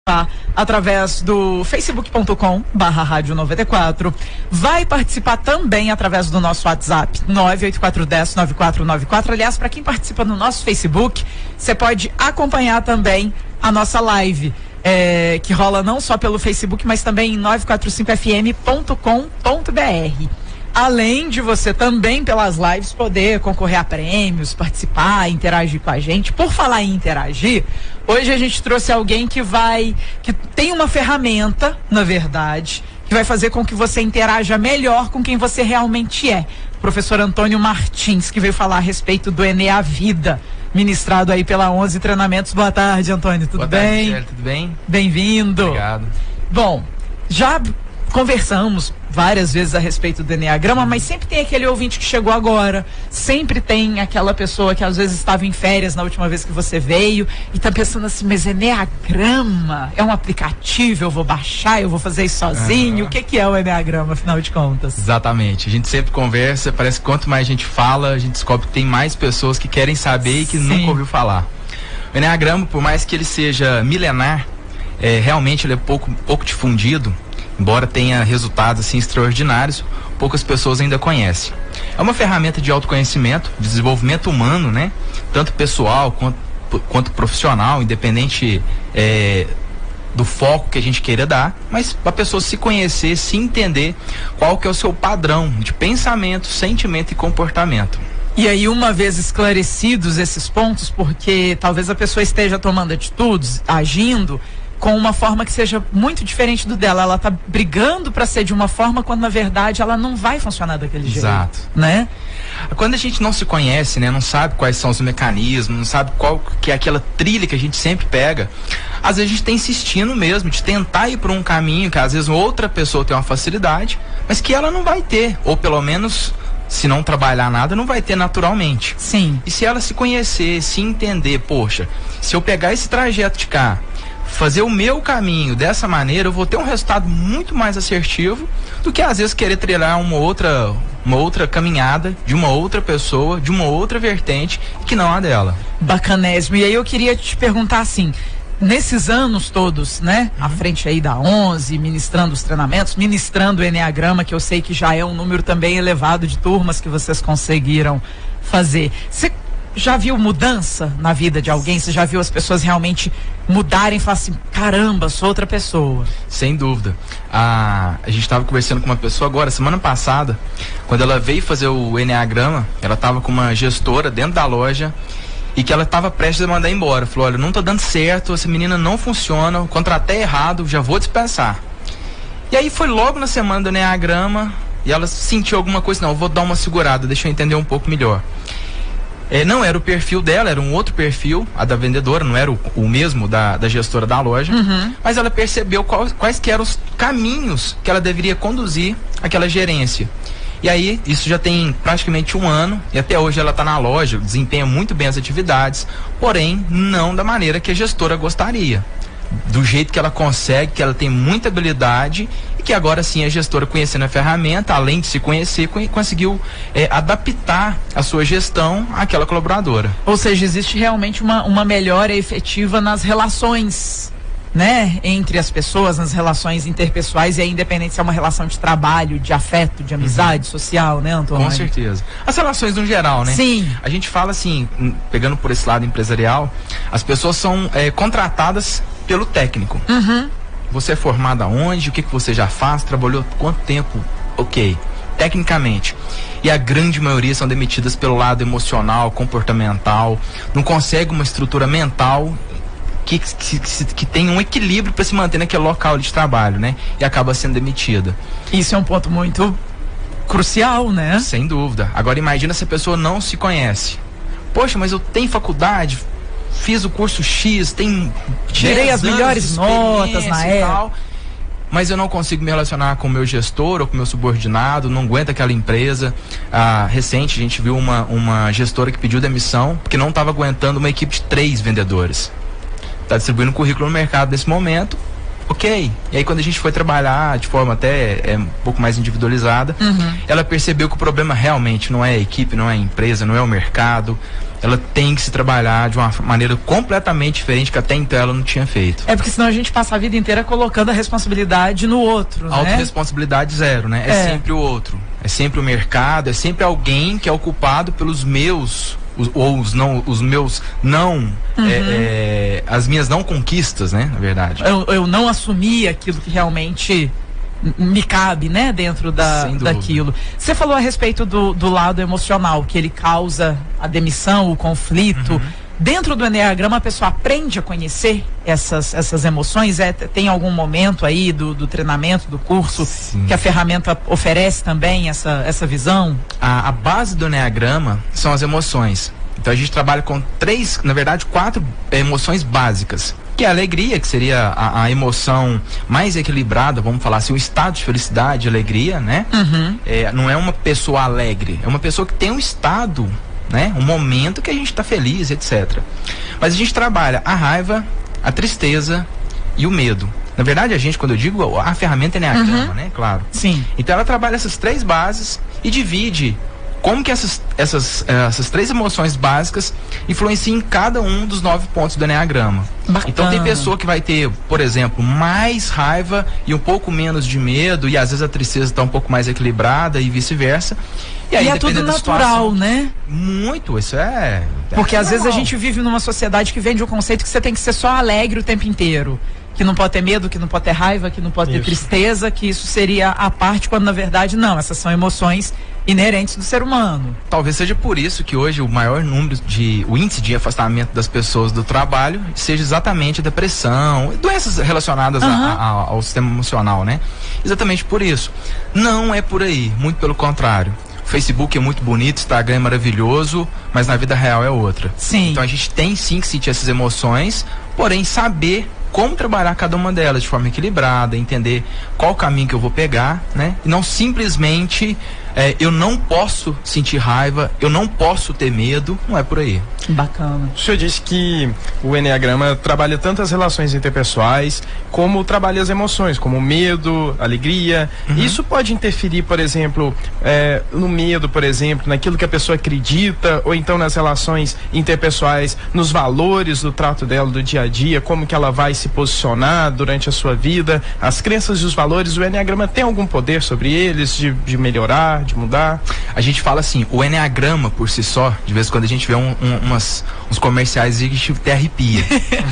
participar através do facebook.com/rádio 94. Vai participar também através do nosso WhatsApp 984109494. Aliás, para quem participa no nosso Facebook, você pode acompanhar também a nossa live, que rola não só pelo Facebook, mas também em 945fm.com.br. Além de você também, pelas lives, poder concorrer a prêmios, participar, interagir com a gente. Por falar em interagir, hoje a gente trouxe alguém que tem uma ferramenta, na verdade, que vai fazer com que você interaja melhor com quem você realmente é. O professor Antônio Martins, que veio falar a respeito do Enem A Vida, ministrado aí pela 11 Treinamentos. Boa tarde, Antônio, tudo bem? Boa tarde, Michele, tudo bem? Bem-vindo. Obrigado. Bom, já conversamos várias vezes a respeito do Eneagrama, mas sempre tem aquele ouvinte que chegou agora, sempre tem aquela pessoa que às vezes estava em férias na última vez que você veio e tá pensando assim, mas Eneagrama é um aplicativo, eu vou baixar, eu vou fazer isso sozinho, o que é o Eneagrama, afinal de contas? Exatamente, a gente sempre conversa, parece que quanto mais a gente fala, a gente descobre que tem mais pessoas que querem saber e que nunca ouviu falar. O Eneagrama, por mais que ele seja milenar, realmente ele é pouco difundido. Embora tenha resultados assim extraordinários, poucas pessoas ainda conhecem. É uma ferramenta de autoconhecimento, de desenvolvimento humano, né? Tanto pessoal quanto profissional, independente do foco que a gente queira dar, mas para a pessoa se conhecer, se entender qual que é o seu padrão de pensamento, sentimento e comportamento. E aí, uma vez esclarecidos esses pontos, porque talvez a pessoa esteja tomando atitudes, agindo com uma forma que seja muito diferente do dela. Ela tá brigando para ser de uma forma, quando na verdade ela não vai funcionar daquele jeito. Exato. Né? Quando a gente não se conhece, né, não sabe quais são os mecanismos, não sabe qual que é aquela trilha que a gente sempre pega, às vezes a gente tá insistindo mesmo de tentar ir por um caminho que às vezes outra pessoa tem uma facilidade, mas que ela não vai ter, ou pelo menos, se não trabalhar nada, não vai ter naturalmente. Sim. E se ela se conhecer, se entender, poxa, se eu pegar esse trajeto de cá, fazer o meu caminho dessa maneira, eu vou ter um resultado muito mais assertivo do que às vezes querer trilhar uma outra caminhada de uma outra pessoa, de uma outra vertente que não a dela. Bacanésimo. E aí eu queria te perguntar assim, nesses anos todos, né, à frente aí da 11, ministrando os treinamentos, ministrando o Eneagrama, que eu sei que já é um número também elevado de turmas que vocês conseguiram fazer. Você já viu mudança na vida de alguém? Você já viu as pessoas realmente mudarem e falar assim, caramba, sou outra pessoa? Sem dúvida. A gente estava conversando com uma pessoa agora, semana passada, quando ela veio fazer o Eneagrama, ela estava com uma gestora dentro da loja e que ela estava prestes a mandar embora. Falou, olha, não tá dando certo, essa menina não funciona, contratei errado, já vou dispensar. E aí foi logo na semana do Eneagrama e ela sentiu alguma coisa, não, eu vou dar uma segurada, deixa eu entender um pouco melhor. Não era o perfil dela, era um outro perfil, a da vendedora, não era o mesmo da gestora da loja, mas ela percebeu quais que eram os caminhos que ela deveria conduzir aquela gerência. E aí, isso já tem praticamente 1 ano, e até hoje ela está na loja, desempenha muito bem as atividades, porém, não da maneira que a gestora gostaria. Do jeito que ela consegue, que ela tem muita habilidade e que agora sim a gestora, conhecendo a ferramenta, além de se conhecer, conseguiu adaptar a sua gestão àquela colaboradora. Ou seja, existe realmente uma melhora efetiva nas relações, né, entre as pessoas, nas relações interpessoais, e aí, independente se é uma relação de trabalho, de afeto, de amizade, social, né, Antônio? Com certeza. As relações no geral, né? Sim. A gente fala assim, pegando por esse lado empresarial, as pessoas são contratadas pelo técnico. Você é formado aonde? O que você já faz? Trabalhou quanto tempo? Ok. Tecnicamente. E a grande maioria são demitidas pelo lado emocional, comportamental, não consegue uma estrutura mental que tem um equilíbrio para se manter naquele local de trabalho, né? E acaba sendo demitida. Isso é um ponto muito crucial, né? Sem dúvida. Agora imagina se a pessoa não se conhece. Poxa, mas eu tenho faculdade, fiz o curso X, tirei as melhores notas na época, mas eu não consigo me relacionar com o meu gestor ou com o meu subordinado, não aguento aquela empresa. Recente a gente viu uma gestora que pediu demissão porque não estava aguentando uma equipe de 3 vendedores. Está distribuindo currículo no mercado nesse momento, ok. E aí quando a gente foi trabalhar de forma até um pouco mais individualizada, ela percebeu que o problema realmente não é a equipe, não é a empresa, não é o mercado, ela tem que se trabalhar de uma maneira completamente diferente que até então ela não tinha feito. É porque senão a gente passa a vida inteira colocando a responsabilidade no outro, né? Autorresponsabilidade zero, né? É sempre o outro. É sempre o mercado, é sempre alguém que é o culpado pelos meus as minhas não conquistas, né? Na verdade. Eu não assumi aquilo que realmente me cabe, né? Dentro daquilo. Você falou a respeito do lado emocional, que ele causa a demissão, o conflito. Dentro do Enneagrama, a pessoa aprende a conhecer essas emoções? Tem algum momento aí do treinamento, do curso, que a ferramenta oferece também essa visão? A base do Enneagrama são as emoções. Então a gente trabalha com 4 emoções básicas. Que é a alegria, que seria a emoção mais equilibrada, vamos falar assim, o estado de felicidade, alegria, né? Não é uma pessoa alegre, é uma pessoa que tem um estado, né? Um momento que a gente está feliz, etc. Mas a gente trabalha a raiva, a tristeza e o medo. Na verdade, a gente, quando eu digo a ferramenta é Enneagrama, né? Claro. Sim. Então ela trabalha essas 3 bases e divide como que essas 3 emoções básicas influenciam em cada um dos 9 pontos do Enneagrama. Bacana. Então tem pessoa que vai ter, por exemplo, mais raiva e um pouco menos de medo, e às vezes a tristeza está um pouco mais equilibrada e vice-versa. E aí é tudo natural, né? Muito, isso é... Porque às vezes a gente vive numa sociedade que vende o conceito que você tem que ser só alegre o tempo inteiro. Que não pode ter medo, que não pode ter raiva, que não pode ter tristeza, que isso seria a parte, quando na verdade não, essas são emoções inerentes do ser humano. Talvez seja por isso que hoje o maior número o índice de afastamento das pessoas do trabalho seja exatamente a depressão, doenças relacionadas ao sistema emocional, né? Exatamente por isso. Não é por aí, muito pelo contrário. O Facebook é muito bonito, Instagram é maravilhoso, mas na vida real é outra. Sim. Então a gente tem sim que sentir essas emoções, porém saber como trabalhar cada uma delas de forma equilibrada, entender qual o caminho que eu vou pegar, né? E não simplesmente eu não posso sentir raiva, eu não posso ter medo, não é por aí. Bacana. O senhor disse que o Enneagrama trabalha tanto as relações interpessoais, como trabalha as emoções, como medo, alegria. Isso pode interferir, por exemplo, no medo, por exemplo, naquilo que a pessoa acredita, ou então nas relações interpessoais, nos valores do trato dela do dia a dia, como que ela vai se posicionar durante a sua vida, as crenças e os valores. O Enneagrama tem algum poder sobre eles, de melhorar, de mudar? A gente fala assim, o Enneagrama por si só, de vez em quando a gente vê uns comerciais e a gente até arrepia.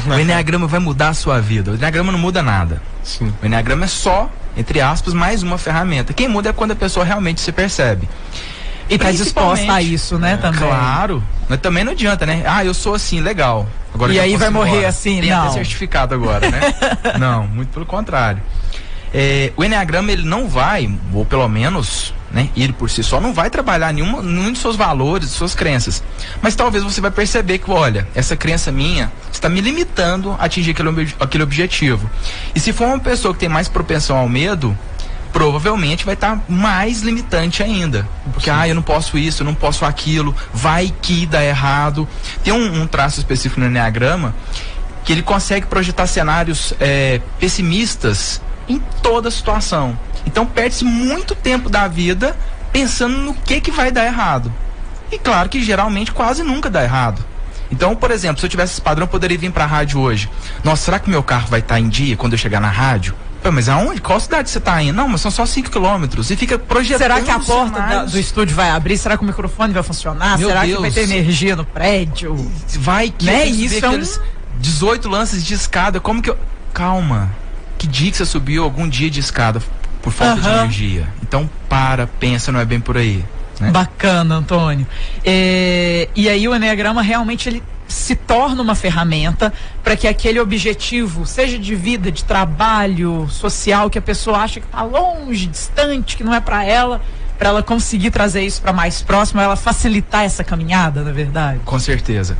O Enneagrama vai mudar a sua vida. O Enneagrama não muda nada. Sim. O Enneagrama é só, entre aspas, mais uma ferramenta. Quem muda é quando a pessoa realmente se percebe. E tá disposta a isso, né, também. Claro. Mas também não adianta, né? Eu sou assim, legal. Agora e aí vai morrer assim, tem não. Tem até certificado agora, né? Não, muito pelo contrário. O Enneagrama, ele não vai, ou pelo menos, né, ele por si só não vai trabalhar nenhum dos seus valores, suas crenças. Mas talvez você vai perceber que, olha, essa crença minha está me limitando a atingir aquele objetivo. E se for uma pessoa que tem mais propensão ao medo, provavelmente vai estar mais limitante ainda. Porque, eu não posso isso, eu não posso aquilo, vai que dá errado. Tem um traço específico no Enneagrama que ele consegue projetar cenários pessimistas em toda situação. Então perde-se muito tempo da vida pensando no que vai dar errado. E claro que geralmente quase nunca dá errado. Então, por exemplo, se eu tivesse esse padrão, eu poderia vir pra rádio hoje. Nossa, será que meu carro vai estar em dia quando eu chegar na rádio? Mas aonde? Qual cidade você tá indo? Não, mas são só 5 quilômetros. E fica projetando. Será que a porta do estúdio vai abrir? Será que o microfone vai funcionar? Meu Será Deus. que vai ter energia no prédio? Vai que né? Isso É 18 lances de escada. Como que eu... Calma. Que dia que você subiu algum dia de escada por falta de energia? Então pensa, não é bem por aí, né? Bacana, Antônio. E aí o Enneagrama realmente ele se torna uma ferramenta para que aquele objetivo, seja de vida, de trabalho, social, que a pessoa acha que está longe, distante, que não é para ela conseguir trazer isso para mais próximo, ela facilitar essa caminhada, na verdade. Com certeza.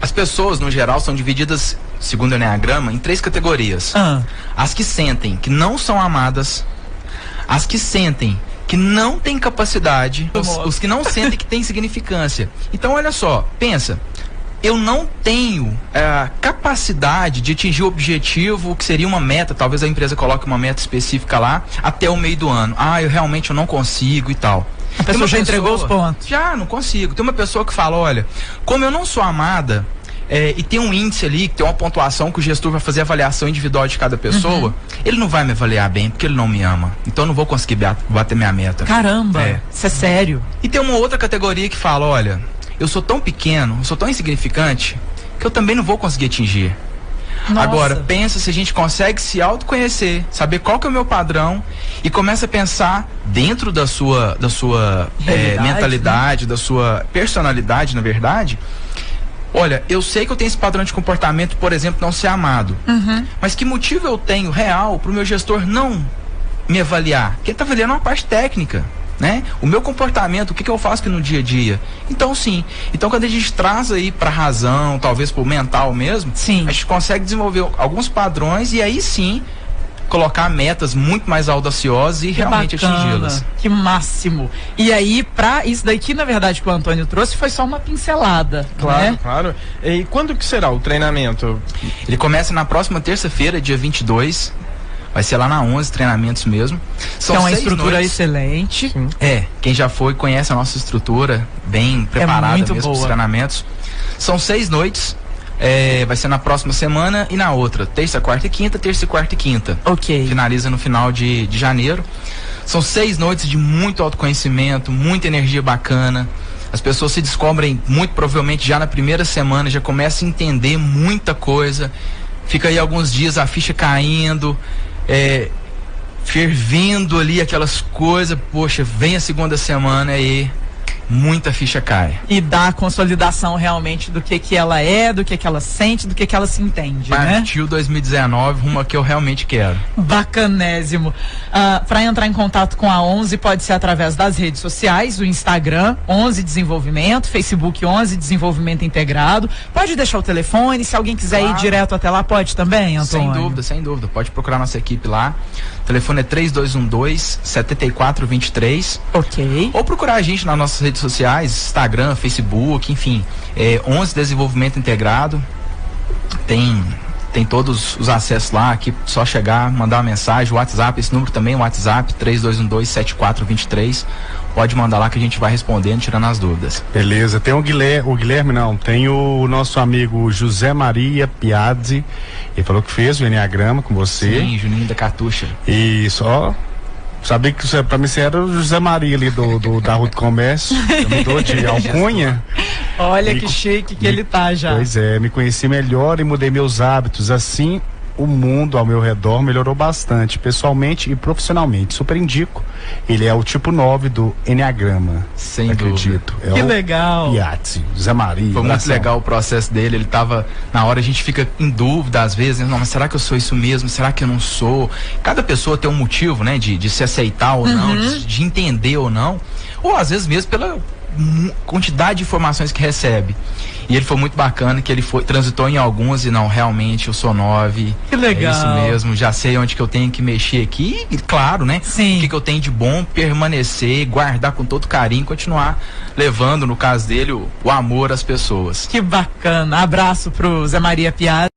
As pessoas, no geral, são divididas, segundo o Enneagrama, em 3 categorias. As que sentem que não são amadas, as que sentem que não têm capacidade, os que não sentem que têm significância. Então, olha só, pensa, eu não tenho a capacidade de atingir o objetivo, que seria uma meta, talvez a empresa coloque uma meta específica lá, até o meio do ano. Eu realmente não consigo e tal. A pessoa já entregou os pontos. Já, não consigo. Tem uma pessoa que fala, olha, como eu não sou amada, e tem um índice ali, que tem uma pontuação que o gestor vai fazer a avaliação individual de cada pessoa, ele não vai me avaliar bem porque ele não me ama. Então eu não vou conseguir bater minha meta. Caramba, isso é sério. E tem uma outra categoria que fala, olha, eu sou tão pequeno, eu sou tão insignificante, que eu também não vou conseguir atingir. Nossa. Agora, pensa se a gente consegue se autoconhecer, saber qual que é o meu padrão e começa a pensar dentro da sua mentalidade, né? Da sua personalidade, na verdade. Olha, eu sei que eu tenho esse padrão de comportamento, por exemplo, não ser amado. Mas que motivo eu tenho real para o meu gestor não me avaliar? Porque ele está avaliando uma parte técnica, né? O meu comportamento, o que eu faço aqui no dia a dia. Então, sim. Então, quando a gente traz aí para razão, talvez para o mental mesmo, sim, a gente consegue desenvolver alguns padrões e aí sim colocar metas muito mais audaciosas e realmente atingi-las. Que máximo. E aí, pra isso daqui, na verdade, que o Antônio trouxe, foi só uma pincelada. Claro, né? claro. E quando que será o treinamento? Ele começa na próxima terça-feira, dia 22. Vai ser lá na 11 treinamentos mesmo. São é uma estrutura excelente. Sim. Quem já foi conhece a nossa estrutura, bem preparada mesmo para os treinamentos. São 6 noites. Vai ser na próxima semana e na outra, terça, quarta e quinta, terça, quarta e quinta. Ok. Finaliza no final de janeiro. São 6 noites de muito autoconhecimento, muita energia bacana. As pessoas se descobrem muito provavelmente já na primeira semana, já começam a entender muita coisa. Fica aí alguns dias a ficha caindo, fervendo ali aquelas coisas. Poxa, vem a segunda semana e muita ficha cai. E dá a consolidação realmente do que ela é, do que ela sente, do que ela se entende, Partiu 2019, rumo a que eu realmente quero. Bacanésimo. Para entrar em contato com a 11 pode ser através das redes sociais, o Instagram 11 Desenvolvimento, Facebook 11 Desenvolvimento Integrado. Pode deixar o telefone, se alguém quiser ir direto até lá, pode também, Antônio? Sem dúvida. Pode procurar nossa equipe lá. O telefone é 3212-7423. Ok. Ou procurar a gente nas nossas redes sociais, Instagram, Facebook, enfim, 11 Desenvolvimento Integrado. Tem todos os acessos lá, aqui só chegar, mandar uma mensagem, o WhatsApp, esse número também, o WhatsApp 3212-7423. Pode mandar lá que a gente vai respondendo, tirando as dúvidas. Beleza, tem o Guilherme não, tem o nosso amigo José Maria Piazzi, ele falou que fez o Enneagrama com você. Sim, Juninho da Cartucha. E só sabia que pra mim você era o José Maria ali da Rua do Comércio, eu mudou de alcunha. Olha que chique que ele tá já. Pois é, me conheci melhor e mudei meus hábitos, assim o mundo ao meu redor melhorou bastante, pessoalmente e profissionalmente. Super indico. Ele é o tipo 9 do Enneagrama. Sem acredito. dúvida. Que legal. Piazzi, Zé Maria. Foi muito legal o processo dele. Ele tava, na hora a gente fica em dúvida às vezes, né? Não, mas será que eu sou isso mesmo? Será que eu não sou? Cada pessoa tem um motivo, né? De se aceitar ou não, de entender ou não. Ou às vezes mesmo pela quantidade de informações que recebe. E ele foi muito bacana, que ele transitou em algumas e não, realmente eu sou 9. Que legal. É isso mesmo, já sei onde que eu tenho que mexer aqui e claro, né? Sim. O que eu tenho de bom, permanecer, guardar com todo carinho, continuar levando, no caso dele, o amor às pessoas. Que bacana. Abraço pro Zé Maria Piazzi.